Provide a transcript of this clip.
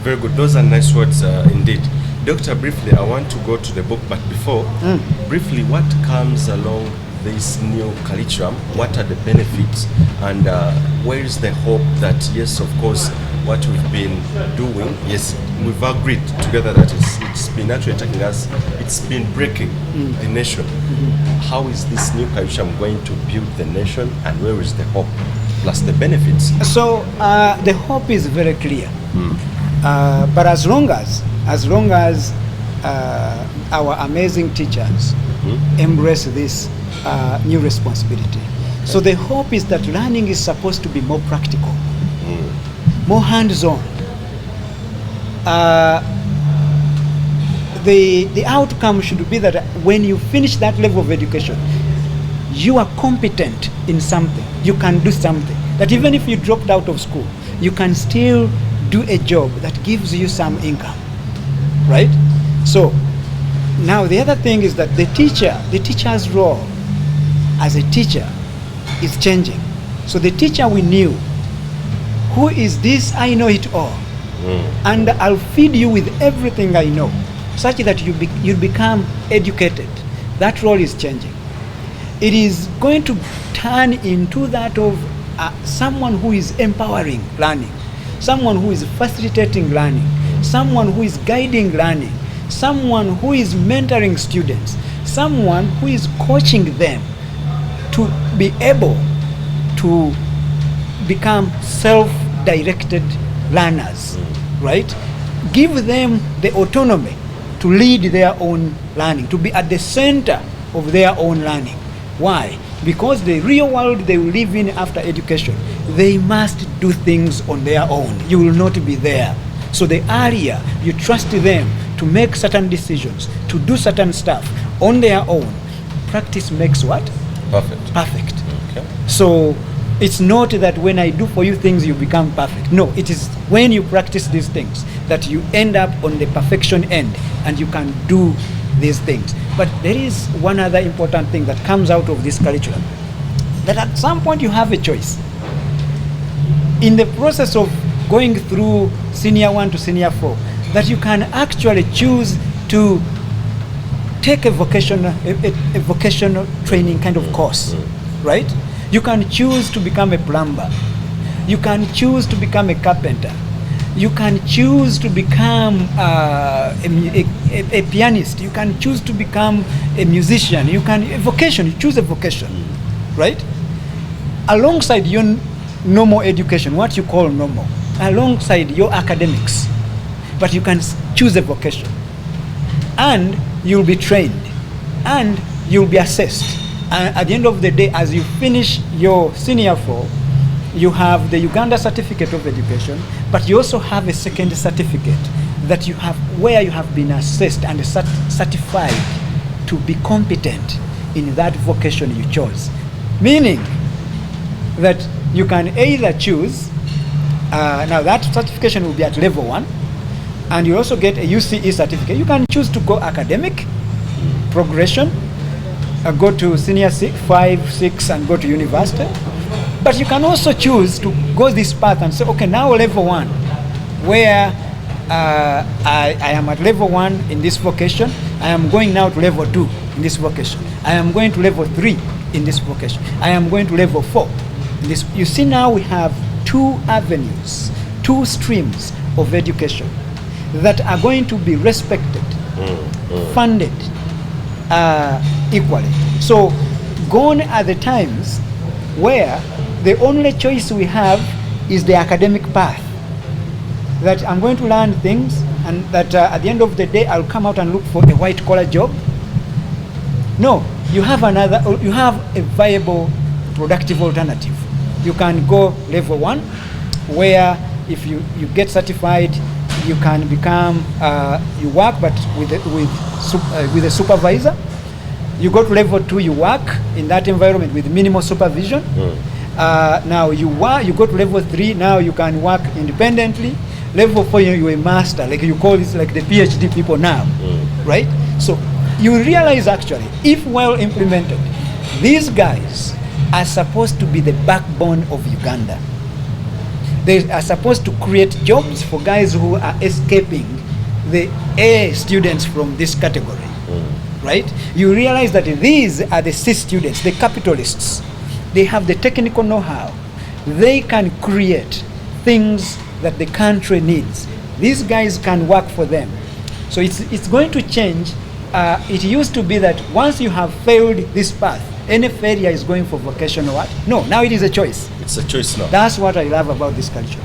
Very good. Those are nice words indeed. Doctor, briefly, I want to go to the book, but before, briefly, what comes along this new curriculum? What are the benefits? And where is the hope that, yes, of course, what we've been doing, yes, we've agreed together that it's been actually taking us, it's been breaking the nation. How is this new curriculum going to build the nation, and where is the hope, plus the benefits? So the hope is very clear. But as long as our amazing teachers embrace this new responsibility. So the hope is that learning is supposed to be more practical, more hands-on. The outcome should be that when you finish that level of education, you are competent in something. You can do something. That even if you dropped out of school, you can still do a job that gives you some income, right? So now the other thing is that the teacher's role as a teacher is changing. So the teacher we knew, who is this? I know it all, and I'll feed you with everything I know, such that you become educated. That role is changing. It is going to turn into that of someone who is empowering learning, someone who is facilitating learning, someone who is guiding learning, someone who is mentoring students, someone who is coaching them to be able to become self-directed learners, right? Give them the autonomy to lead their own learning, to be at the center of their own learning. Why? Because the real world they will live in after education, they must do things on their own. You will not be there. So the earlier you trust them to make certain decisions, to do certain stuff on their own, practice makes what? Perfect. Perfect. Okay. So it's not that when I do for you things you become perfect. No, it is when you practice these things that you end up on the perfection end and you can do these things. But there is one other important thing that comes out of this curriculum, that at some point you have a choice. In the process of going through senior 1 to senior 4, that you can actually choose to take a vocational training kind of course, right? You can choose to become a plumber. You can choose to become a carpenter. You can choose to become a pianist. You can choose to become a musician. You choose a vocation, right? Alongside your normal education, what you call normal, alongside your academics, but you can choose a vocation. And you'll be trained, and you'll be assessed. And at the end of the day, as you finish your senior 4, you have the Uganda Certificate of Education, but you also have a second certificate that you have, where you have been assessed and certified to be competent in that vocation you chose. Meaning that you can either choose, now that certification will be at level 1, and you also get a UCE certificate. You can choose to go academic, progression, go to senior 5, 6, and go to university. But you can also choose to go this path and say, okay, now level 1, where I am at level 1 in this vocation, I am going now to level 2 in this vocation. I am going to level 3 in this vocation. I am going to level 4 in this. You see, now we have 2 avenues, 2 streams of education that are going to be respected, funded equally. So gone are the times where the only choice we have is the academic path, that I'm going to learn things and that at the end of the day I'll come out and look for a white collar job. No, you have a viable, productive alternative. You can go level 1, where if you get certified, you can become, you work but with a supervisor. You go to level 2, you work in that environment with minimal supervision. Now you go to level 3, now you can work independently. Level 4, you're a master, like you call this like the Ph.D. people now, right? So you realize actually, if well implemented, these guys are supposed to be the backbone of Uganda. They are supposed to create jobs for guys who are escaping the A students from this category. Right? You realize that these are the C students, the capitalists. They have the technical know-how. They can create things that the country needs. These guys can work for them. So it's going to change. It used to be that once you have failed this path, any failure is going for vocational what? No, now it is a choice. It's a choice now. That's what I love about this culture.